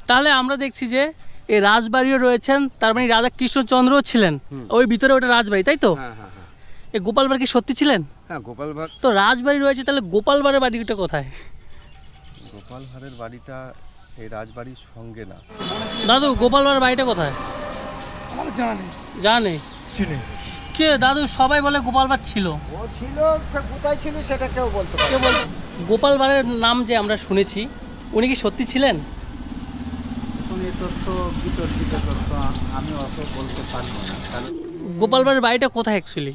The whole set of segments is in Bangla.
তাহলে আমরা দেখছি যে এই রাজবাড়িও রয়েছেন, তার মানে রাজা কৃষ্ণচন্দ্রও ছিলেন ওই ভিতরে, ওটা রাজবাড়ি, তাই তো? হ্যাঁ হ্যাঁ হ্যাঁ এই গোপাল ভাঁড় কি সত্যি ছিলেন? হ্যাঁ, গোপাল ভাঁড় তো রাজবাড়ি রয়েছে, তাহলে গোপাল ভাঁড়ের বাড়িটা কোথায়? গোপাল ভাঁড়ের বাড়িটা এই রাজবাড়ির সঙ্গে না। দাদু, গোপাল ভাঁড়ের বাড়িটা কোথায়? আমার জানা নেই। জানে চিনি কে দাদু? সবাই বলে গোপাল ভাঁড় ছিল। ও ছিল, কোথায় ছিল সেটা কেউ বলতে পারে কে বল? গোপাল ভাঁড়ের নাম যে আমরা শুনেছি, উনি কি সত্যি ছিলেন? এখন এই তথ্য বিতর্কিত তথ্য, আমি অত বলতে পারবো না। কারণ গোপাল ভাঁড়ের বাড়িটা কোথায় অ্যাকচুয়ালি?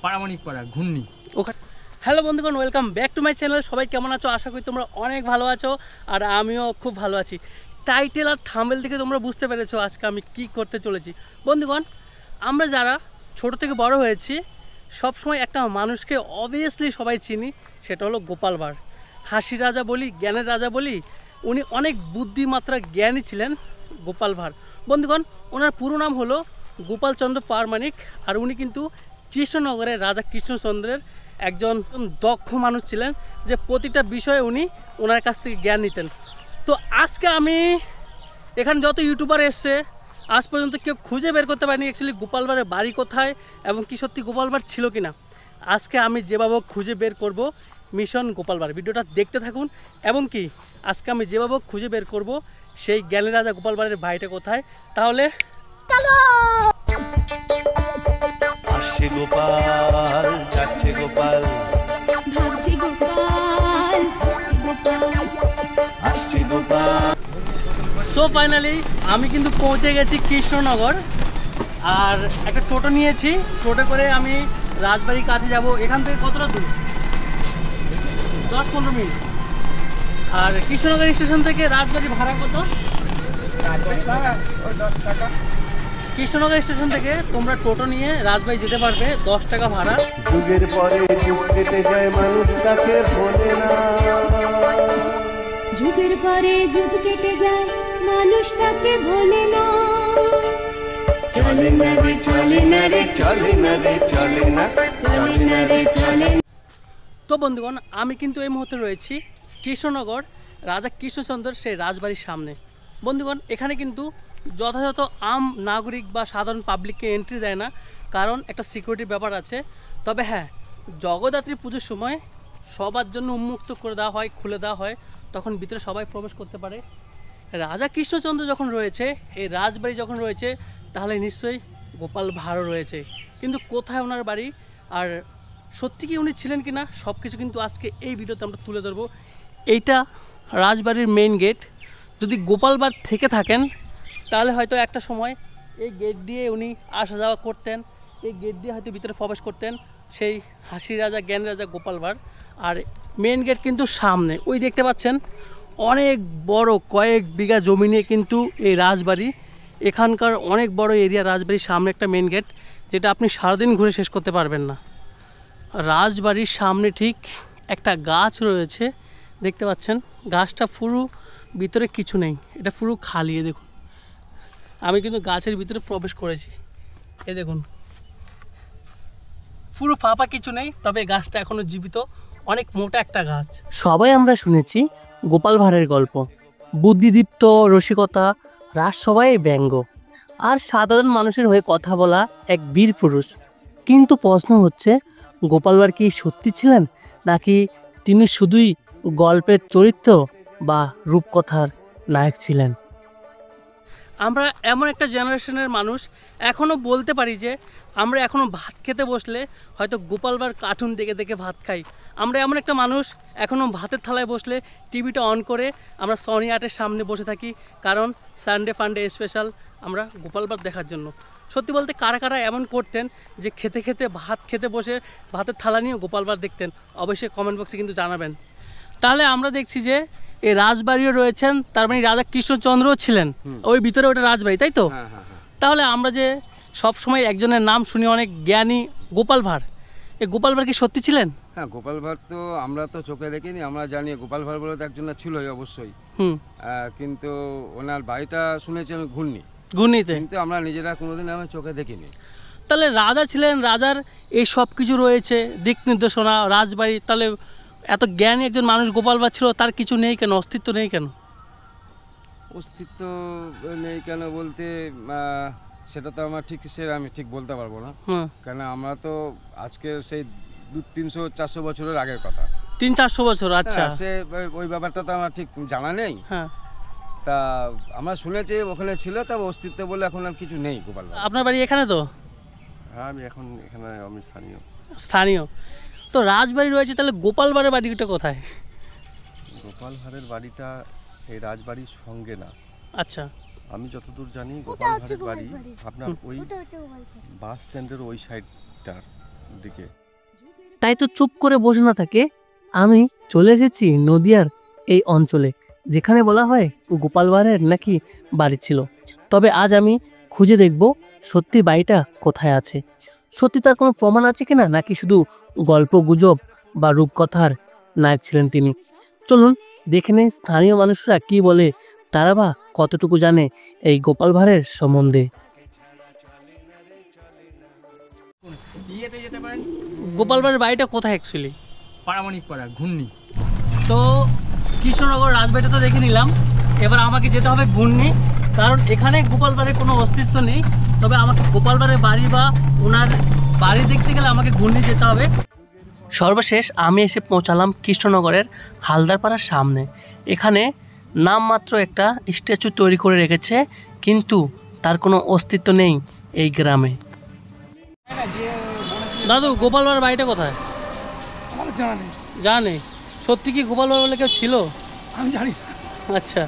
পারামানিক পাড়া, ঘূর্ণি। ওখানে। হ্যালো বন্ধুগণ, welcome back to my channel. সবাই কেমন আছো? আশা করি তোমরা অনেক ভালো আছো, আর আমিও খুব ভালো আছি। টাইটেল আর থাম্বনেল থেকে তোমরা বুঝতে পেরেছো আজকে আমি কি করতে চলেছি। বন্ধুগণ, আমরা যারা ছোট থেকে বড় হয়েছি, সবসময় একটা মানুষকে অবভিয়াসলি সবাই চিনি, সেটা হলো গোপাল ভাঁড়। হাসির রাজা বলি, জ্ঞানের রাজা বলি, উনি অনেক বুদ্ধিমাত্রা জ্ঞানী ছিলেন গোপাল ভাঁড়। বন্ধুগণ, ওনার পুরো নাম হলো গোপালচন্দ্র পারমানিক, আর উনি কিন্তু কৃষ্ণনগরের রাজা কৃষ্ণচন্দ্রের একজন দক্ষ মানুষ ছিলেন, যে প্রতিটা বিষয়ে উনি ওনার কাছ থেকে জ্ঞান নিতেন। তো আজকে আমি এখানে যত ইউটিউবার এসছে, আজ পর্যন্ত কেউ খুঁজে বের করতে পারেনি অ্যাকচুয়ালি গোপাল ভাঁড়ের বাড়ি কোথায় এবং কি সত্যি গোপাল ভাঁড় ছিল কিনা। আজকে আমি যেভাবে খুঁজে বের করব মিশন গোপাল ভাঁড়। ভিডিওটা দেখতে থাকুন, এবং কি আজকে আমি যেভাবে খুঁজে বের করব সেই জ্ঞানের রাজা গোপাল ভাঁড়ের বাড়িটা কোথায়। তাহলে আসছে গোপাল, যাচ্ছে গোপাল, ভাবছি গোপাল, আসছে গোপাল, আসছে গোপাল। সো ফাইনালি আমি কিন্তু পৌঁছে গেছি কৃষ্ণনগর, আর একটা টোটো নিয়েছি। টোটো করে আমি রাজবাড়ির কাছে যাব। এখান থেকে কতটা দূর? 10-15 মিনিট। আর কৃষ্ণনগর স্টেশন থেকে রাজবাড়ি ভাড়া কত? ওই 10 টাকা। কৃষ্ণনগর স্টেশন থেকে তোমরা টোটো নিয়ে রাজবাড়ি যেতে পারবে, 10 টাকা ভাড়া। যুগের পরে যুগ কেটে যায়, মানুষ তাকে ভোলে না। যুগের পরে যুগ কেটে যায়, মানুষ তাকে ভোলে না। চলে না রে, চলে না রে, চলে না রে, চলে না, চলে না রে, চলে না। তো বন্ধুগণ, আমি কিন্তু এই মুহূর্তে রয়েছি কৃষ্ণনগর রাজা কৃষ্ণচন্দ্রের সেই রাজবাড়ির সামনে। বন্ধুগণ, এখানে কিন্তু যথাযথ আম নাগরিক বা সাধারণ পাবলিককে এন্ট্রি দেয় না, কারণ একটা সিকিউরিটির ব্যাপার আছে। তবে হ্যাঁ, জগদ্ধাত্রী পুজোর সময় সবার জন্য উন্মুক্ত করে দেওয়া হয়, খুলে দেওয়া হয়, তখন ভিতরে সবাই প্রবেশ করতে পারে। রাজা কৃষ্ণচন্দ্র যখন রয়েছে, এই রাজবাড়ি যখন রয়েছে, তাহলে নিশ্চয়ই গোপাল ভাঁড়ও রয়েছে। কিন্তু কোথায় ওনার বাড়ি, আর সত্যি কি উনি ছিলেন কিনা, সব কিছু কিন্তু আজকে এই ভিডিওতে আমরা তুলে ধরবো। এইটা রাজবাড়ির মেইন গেট। যদি গোপাল ভাঁড় থেকে থাকেন, তাহলে হয়তো একটা সময় এই গেট দিয়ে উনি আসা যাওয়া করতেন, এই গেট দিয়ে হয়তো ভিতরে প্রবেশ করতেন সেই হাসির রাজা জ্ঞান রাজা গোপাল ভাঁড়। আর মেইন গেট কিন্তু সামনে, ওই দেখতে পাচ্ছেন অনেক বড় কয়েক বিঘা জমি নিয়ে কিন্তু এই রাজবাড়ি। এখানকার অনেক বড় এরিয়া রাজবাড়ির সামনে একটা মেইন গেট, যেটা আপনি সারাদিন ঘুরে শেষ করতে পারবেন না। রাজবাড়ির সামনে ঠিক একটা গাছ রয়েছে, দেখতে পাচ্ছেন গাছটা পুরো ভিতরে কিছু নেই, এটা পুরো খালি। দেখুন, আমি কিন্তু গাছের ভিতরে প্রবেশ করেছি, এই দেখুন পুরো ফাঁপা, কিছু নেই। তবে গাছটা এখনো জীবিত, অনেক মোটা একটা গাছ। সবাই আমরা শুনেছি গোপাল ভাঁড়ের গল্প, বুদ্ধিদীপ্ত, রসিকতা, রাজসভায় ব্যঙ্গ, আর সাধারণ মানুষের হয়ে কথা বলা এক বীর পুরুষ। কিন্তু প্রশ্ন হচ্ছে, গোপাল ভাঁড় কি সত্যি ছিলেন, নাকি তিনি শুধুই গল্পের চরিত্র বা রূপকথার নায়ক ছিলেন? আমরা এমন একটা জেনারেশনের মানুষ, এখনও বলতে পারি যে আমরা এখনও ভাত খেতে বসলে হয়তো গোপাল ভাঁড় কার্টুন দেখে দেখে ভাত খাই। আমরা এমন একটা মানুষ, এখনও ভাতের থালায় বসলে টিভিটা অন করে আমরা সনি আর্টের সামনে বসে থাকি, কারণ সানডে ফান্ডে স্পেশাল আমরা গোপাল ভাঁড় দেখার জন্য। সত্যি বলতে কারা কারা এমন করতেন যে খেতে খেতে ভাত খেতে বসে ভাতের থালা নিয়ে গোপাল ভাঁড় দেখতেন, অবশ্যই কমেন্ট বক্সে কিন্তু জানাবেন। তাহলে আমরা দেখছি যে এই রাজবাড়িও রয়েছেন, তার মানে রাজা কৃষ্ণচন্দ্রও ছিলেন ওই ভিতরে, ওটা রাজবাড়ি, তাই তো? হ্যাঁ হ্যাঁ হ্যাঁ। তাহলে আমরা যে সব সময় একজনের নাম শুনি অনেক জ্ঞানী, গোপাল ভাঁড়, এই গোপাল ভাঁড় কি সত্যি ছিলেন? হ্যাঁ, গোপাল ভাঁড় তো আমরা তো চোখে দেখিনি, আমরা জানি গোপাল ভাঁড় বলে তো একজন ছিলই অবশ্যই। কিন্তু ওনার বাড়িটা শুনেছি আমি ঘূর্ণিতে, কিন্তু আমরা নিজেরা কোনোদিন আমি চোখে দেখিনি। তাহলে রাজা ছিলেন, রাজার এই সব কিছু রয়েছে, দিক নির্দেশনা, রাজবাড়ি, তাহলে এত জ্ঞানী একজন মানুষ গোপাল ভাঁড় ছিল, তার কিছু নেই কেন, অস্তিত্ব নেই কেন? অস্তিত্ব নেই কেন বলতে সেটা তো আমি ঠিক বলতে পারবো না, হুম, কেন আমরা তো আজকে সেই 300-400 বছরের আগের কথা। 300-400 বছর, আচ্ছা। হ্যাঁ, সে ওই ব্যাপারটা তো আমার ঠিক জানা নেই। হ্যাঁ, তা আমরা শুনেছি ওখানে ছিল, তবে অস্তিত্ব বলে এখন আর কিছু নেই গোপাল ভাড়। আপনার বাড়ি এখানে তো? হ্যাঁ, আমি স্থানীয়। স্থানীয় তো রাজবাড়ি রয়েছে, তাহলে গোপাল ভাড়ের বাড়িটা কোথায়? গোপাল ভাঁড়ের বাড়িটা এই রাজবাড়ির সঙ্গে না। আচ্ছা, আমি যতদূর জানি গোপাল ভাঁড়ের বাড়ি আপনার ওই বাস স্ট্যান্ডের ওই সাইডটার দিকে। তাই তো চুপ করে বসে না থাকে, আমি চলে এসেছি নদিয়ার এই অঞ্চলে, যেখানে বলা হয় গোপাল ভাঁড়ের নাকি বাড়ি ছিল। তবে আজ আমি খুঁজে দেখব সত্যি বাড়িটা কোথায় আছে, সত্যি তার কোনো প্রমাণ আছে কিনা, নাকি শুধু গল্প গুজব বা রূপকথার নায়ক ছিলেন তিনি। চলুন দেখে নেই স্থানীয় মানুষরা কি বলে, তারা বা কতটুকু জানে এই গোপাল ভাঁড়ের সম্বন্ধে। গোপাল ভাঁড়ের বাড়িটা কোথায় অ্যাকচুয়ালি? পারামানিক পাড়া ঘূর্ণি। তো কৃষ্ণনগর রাজবাড়িটা তো দেখে নিলাম, এবার আমাকে যেতে হবে ঘূর্ণি, কারণ এখানে গোপাল ভাঁড়ের কোনো অস্তিত্ব নেই। তবে আমাকে গোপাল ভাঁড়ের বাড়ি বা ওনার বাড়ি দেখতে গেলে আমাকে ঘূর্ণি যেতে হবে। সর্বশেষ আমি এসে পৌঁছালাম কৃষ্ণনগরের হালদারপাড়ার সামনে। এখানে নামমাত্র একটা স্ট্যাচু তৈরি করে রেখেছে, কিন্তু তার কোনো অস্তিত্ব নেই এই গ্রামে। দাদু, গোপাল ভাঁড়ের বাড়িটা কোথায়? আমাদের জানা নেই। জানে? সত্যি কি গোপাল ভাঁড় বলে কেউ ছিল? আমি জানি না। আচ্ছা,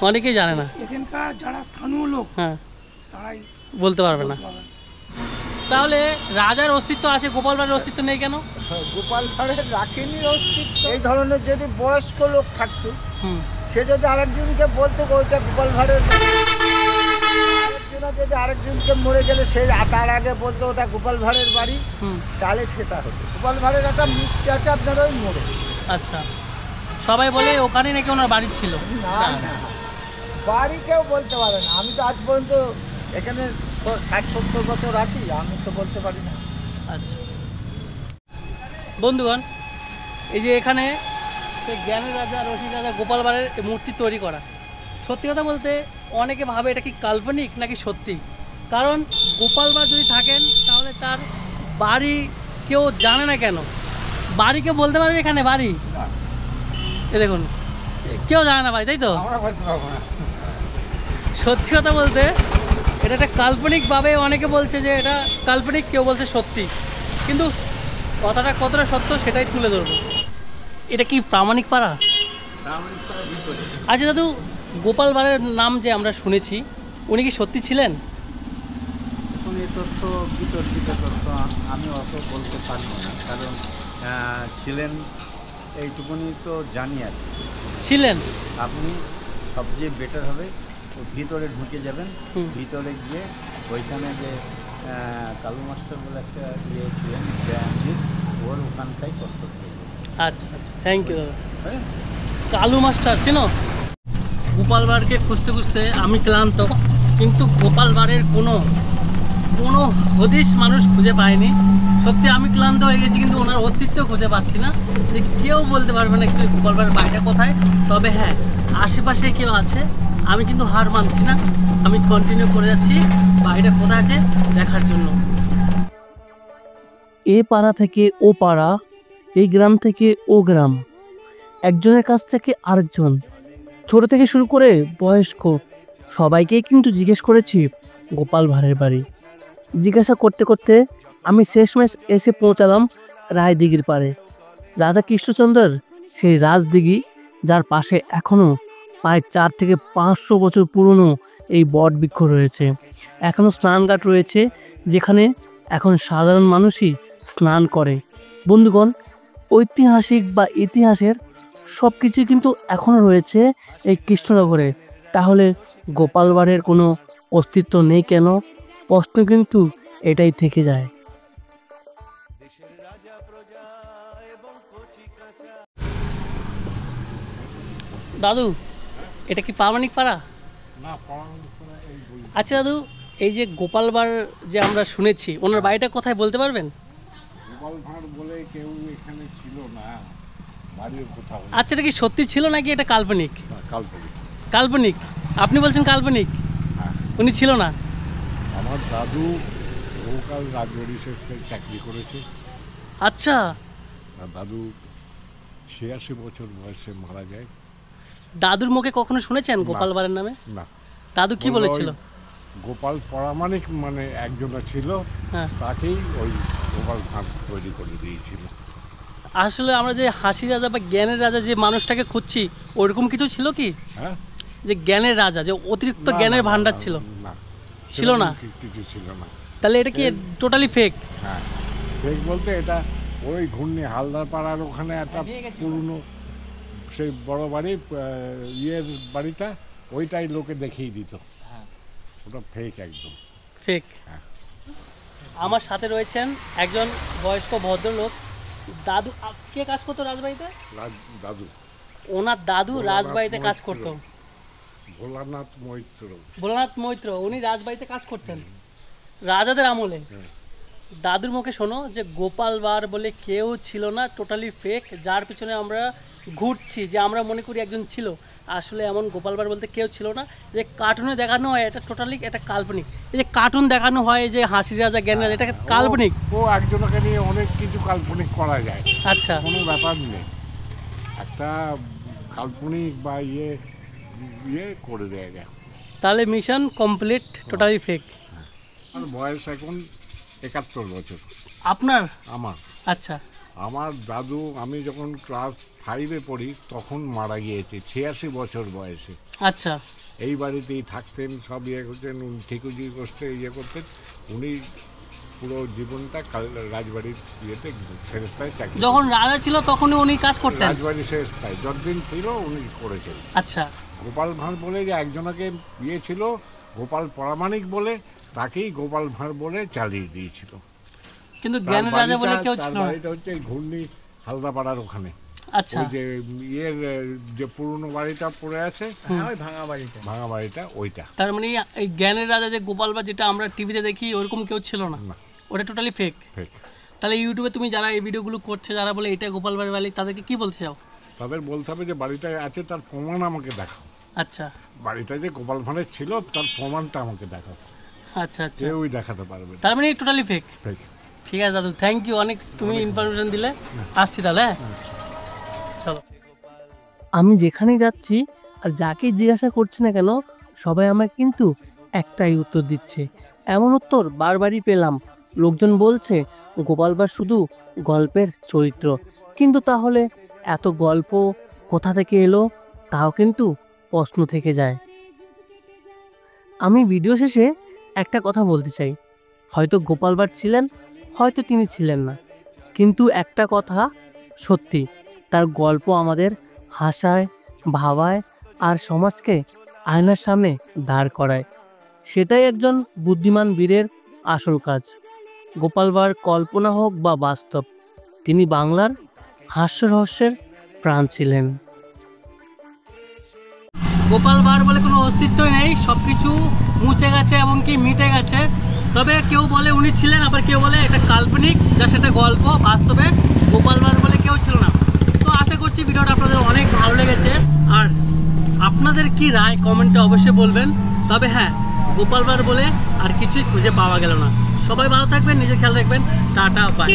অনেকেই জানে না। এখানকার যারা স্থানীয় লোক হ্যাঁ, তারাই বলতে পারবে না। বলতে পারবেন। তাহলে রাজার অস্তিত্ব আছে, গোপাল ভাঁড়ের অস্তিত্ব নেই কেন? গোপাল ভাঁড়ের রাখেনি অস্তিত্ব। এই ধরনের যদি বয়স্ক লোক থাকতো, হুম, সে যদি আরেকজনকে বলতো ওইটা গোপাল ভাঁড়ের বাড়ি, আরেকজনা যদি আরেকজনকে মরে গেলে সে তার আগে বলতো ওটা গোপাল ভাঁড়ের বাড়ি, হুম, তাহলে সেটা হতো। গোপাল ভাঁড়ের একটা মূর্তি আছে আপনার ওই মোড়ে। আচ্ছা, সবাই বলে ওখানে নাকি ওনার বাড়ি ছিল। না না, বাড়ি কেউ বলতে পারে না। আমি তো আজ পর্যন্ত এখানে 60-70 বছর আছি, আমি তো বলতে পারি না। আচ্ছা বন্ধুগণ, এই যে এখানে সেই জ্ঞানের রাজা, রসিক রাজা গোপাল ভাঁড়ের মূর্তি তৈরি করা, সত্যি কথা বলতে অনেকে ভাবে এটা কি কাল্পনিক নাকি সত্যি। কারণ গোপাল ভাঁড় যদি থাকেন তাহলে তার বাড়ি কেউ জানে না কেন? বাড়ি কেউ বলতে পারবে এখানে বাড়ি? এ দেখুন, কেউ জানে না বাড়ি, তাই তো? আমরা বলতে পারবো না। সত্যি কথা বলতে এটা একটা কাল্পনিকভাবে অনেকে বলছে যে এটা কাল্পনিক, কেউ বলছে সত্যি, কিন্তু কথাটা কতটা সত্য সেটাই তুলে ধরবো। এটা কি প্রামাণিক পাড়া? আচ্ছা দাদু, গোপাল ভাঁড়ের নাম যে আমরা শুনেছি, উনি কি সত্যি ছিলেন? এখন এই তথ্য বিতর্কিত তথ্য, আমি অত বলতে পারবো না, কারণ ছিলেন এইটুকুনি তো জানি আর কি। ছিলেন? আপনি সবচেয়ে বেটার হবে ভিতরে ঢুকে যাবেন, হুম। ভিতরে গিয়ে ওইখানে যে কালু মাস্টার বলে একটা ইয়ে ছিলেন ব্যায়ামজিৎ, ওর ওখানটাই তথ্য পেয়ে যাবেন। আচ্ছা আচ্ছা, থ্যাংক ইউ দাদা। হ্যাঁ, কালু মাস্টার চেনো? গোপাল ভাঁড়কে খুঁজতে খুঁজতে আমি ক্লান্ত, কিন্তু গোপাল ভাঁড়ের কোনো হদিশ মানুষ খুঁজে পায়নি। সত্যি আমি ক্লান্ত হয়ে গেছি, কিন্তু ওনার অস্তিত্ব খুঁজে পাচ্ছি না। যে কেউ বলতে পারবে না অ্যাকচুয়ালি গোপাল ভাঁড়ের বাড়িটা কোথায়। তবে হ্যাঁ, আশেপাশে কেউ আছে, আমি কিন্তু হার মানছি না, আমি কন্টিনিউ করে যাচ্ছি বাড়িটা কোথায় আছে দেখার জন্য। এ পাড়া থেকে ও পাড়া, এই গ্রাম থেকে ও গ্রাম, একজনের কাছ থেকে আরেকজন, ছোট থেকে শুরু করে বয়স্ক সবাইকেই কিন্তু জিজ্ঞেস করেছি গোপাল ভাঁড়ের বাড়ি। জিজ্ঞাসা করতে করতে আমি শেষমেশ এসে পৌঁছালাম রায়দিঘির পাড়ে। রাজা কৃষ্ণচন্দ্রের সেই রাজদিঘি, যার পাশে এখনও প্রায় 400 থেকে 500 বছর পুরনো এই বট বৃক্ষ রয়েছে। এখনও স্নানঘাট রয়েছে, যেখানে এখন সাধারণ মানুষই স্নান করে। বন্ধুগণ, ঐতিহাসিক বা ইতিহাসের সব কিছু কিন্তু এখনও রয়েছে এই কৃষ্ণনগরে। তাহলে গোপাল ভাঁড়ের কোনো অস্তিত্ব নেই কেন? প্রশ্ন কিন্তু এটাই থেকে যায়। দাদু, এটা কি প্রামাণিক পাড়া? আচ্ছা দাদু, এই যে গোপাল ভাঁড় যে আমরা শুনেছি, ওনার বাড়িটা কোথায় বলতে পারবেন? গোপাল ভাঁড় বলে কেউ এখানে ছিল না, বাড়ির কোথাও আচ্ছা, এটা কি সত্যি ছিল নাকি এটা কাল্পনিক? কাল্পনিক। কাল্পনিক, আপনি বলছেন কাল্পনিক, উনি ছিল না। আমার দাদু বহুকাল রাজবাড়ি চাকরি করেছে। আচ্ছা, আর দাদু 86 বছর বয়সে মারা যায়। দাদুর মুখে কখনো শুনেছেন গোপাল ভাঁড়ের নামে? না। দাদু কি বলেছিল? গোপাল পরামানিক মানে একজনা ছিল, হ্যাঁ, তাকেই ওই গোপাল ভাঁড় তৈরি করে দিয়েছিল। আসলে আমরা যে হাসির রাজা বা জ্ঞানের রাজা যে মানুষটাকে খুঁজছি, ওরকম কিছু ছিল কি? হ্যাঁ, যে জ্ঞানের রাজা, যে অতিরিক্ত জ্ঞানের ভান্ডার ছিল? না, ছিল না? কিছু ছিল না। তাহলে এটা কি টোটালি ফেক? হ্যাঁ, ফেক বলতে এটা ওই ঘূর্ণি হালদার পাড়ার ওখানে একটা পুরনো সেই বড় বাড়ি, ইয়ের বাড়িটা, ওইটাই লোকে দেখিয়ে দিত। ওটা ফেক, একদম ফেক। হ্যাঁ। আমার সাথে রয়েছেন একজন বয়স্ক ভদ্রলোক। দাদু কে কাজ করতো রাজবাড়িতে? দাদু, ওনার দাদু রাজবাড়িতে কাজ করতো। ভোলানাথ মৈত্র। ভোলানাথ মৈত্র, উনি রাজবাড়িতে কাজ করতেন রাজাদের আমলে। দাদুর মুখে শোনো যে গোপাল ভাঁড় বলে কেউ ছিল না, টোটালি ফেক, যার পিছনে আমরা ঘুরছি, যে আমরা মনে করি একজন ছিল, আসলে এমন গোপাল ভাঁড় বলতে কেউ ছিল না। যে কার্টুনে দেখানো হয় এটা টোটালি এটা কাল্পনিক। এই যে কার্টুন দেখানো হয় যে হাসির রাজা জ্ঞানের রাজা, এটা কাল্পনিক। ও একজনকে নিয়ে অনেক কিছু কাল্পনিক করা যায়। আচ্ছা, কোনো ব্যাপার নেই, একটা কাল্পনিক বা ইয়ে করে দেওয়া যায়। তাহলে মিশন কমপ্লিট, টোটালি ফেক। আমার বয়স এখন 71 বছর। আপনার? আমার। আচ্ছা। আমার দাদু, আমি যখন ক্লাস 5-এ পড়ি তখন মারা গিয়েছে 86 বছর বয়সে। আচ্ছা। এই বাড়িতেই থাকতেন, সব ইয়ে করতেন, উনি ঠিকুজি করতে ইয়ে করতেন। উনি পুরো জীবনটা রাজবাড়ির ইয়েতে সেরেস্তায় চাকরি, যখন রাজা ছিল তখনই উনি কাজ করতেন রাজবাড়ির সেরেস্তায় যতদিন ছিল উনি করেছেন। আচ্ছা। গোপাল ভাঁড় বলে যে একজনকে ইয়ে ছিল, গোপাল পরামানিক বলে, তাকেই গোপাল ভাঁড় বলে চালিয়ে দিয়েছিল। কিন্তু জ্ঞানের রাজা বলে কেউ ছিল না। এটা হচ্ছে ঘূর্ণি হালদাপাড়ার ওখানে। আচ্ছা। ওই যে ইয়ের যে পুরনো বাড়িটা পড়ে আছে, ওই ভাঙা বাড়িটা, ভাঙা বাড়িটা, ওইটা। তার মানে এই জ্ঞানের রাজা যে গোপাল ভাঁড় যেটা আমরা টিভিতে দেখি ওরকম কেউ ছিল না, ওটা টোটালি ফেক। ফেক। তাহলে ইউটিউবে তুমি যারা এই ভিডিওগুলো করছে, যারা বলে এটা গোপাল ভাঁড়ের বাড়ি, তাদেরকে কি বলতে চাও? তাদের বলতে হবে যে বাড়িটা আছে তার প্রমাণ আমাকে দেখাও। আচ্ছা। বাড়িটা যে গোপাল ভাঁড়ের ছিল তার প্রমাণটা আমাকে দেখাও। আচ্ছা আচ্ছা, কেউই দেখাতে পারবে। তার মানে টোটালি ফেক। ফেক। ঠিক আছে দাদু, থ্যাংক ইউ, অনেক তুমি ইনফরমেশন দিলে। আসছি তাহলে, চলো। আমি যেখানেই যাচ্ছি আর যাকেই জিজ্ঞাসা করছি না কেন, সবাই আমাকে কিন্তু একটাই উত্তর দিচ্ছে। এমন উত্তর বারবারই পেলাম। লোকজন বলছে গোপাল ভাঁড় শুধু গল্পের চরিত্র, কিন্তু তাহলে এত গল্প কোথা থেকে এলো, তাও কিন্তু প্রশ্ন থেকে যায়। আমি ভিডিও শেষে একটা কথা বলতে চাই, হয়তো গোপাল ভাঁড় ছিলেন, হয়তো তিনি ছিলেন না, কিন্তু একটা কথা সত্যি, তার গল্প আমাদের হাসায়, ভাবায় আর সমাজকে আয়নার সামনে দাঁড় করায়। সেটাই একজন বুদ্ধিমান বীরের আসল কাজ। গোপাল ভাঁড় কল্পনা হোক বা বাস্তব, তিনি বাংলার হাস্যরহস্যের প্রাণ ছিলেন। গোপাল ভাঁড় বলে কোনো অস্তিত্বই নেই, সব কিছু মুছে গেছে এবং কি মিটে গেছে। তবে কেউ বলে উনি ছিলেন, আবার কেউ বলে এটা কাল্পনিক, যা সেটা গল্প, বাস্তবে গোপাল ভাঁড় বলে কেউ ছিল না। তো আশা করছি ভিডিওটা আপনাদের অনেক ভালো লেগেছে, আর আপনাদের কি রায় কমেন্টে অবশ্যই বলবেন। তবে হ্যাঁ, গোপাল ভাঁড় বলে আর কিছুই খুঁজে পাওয়া গেল না। সবাই ভালো থাকবেন, নিজের খেয়াল রাখবেন, টাটা, বাই।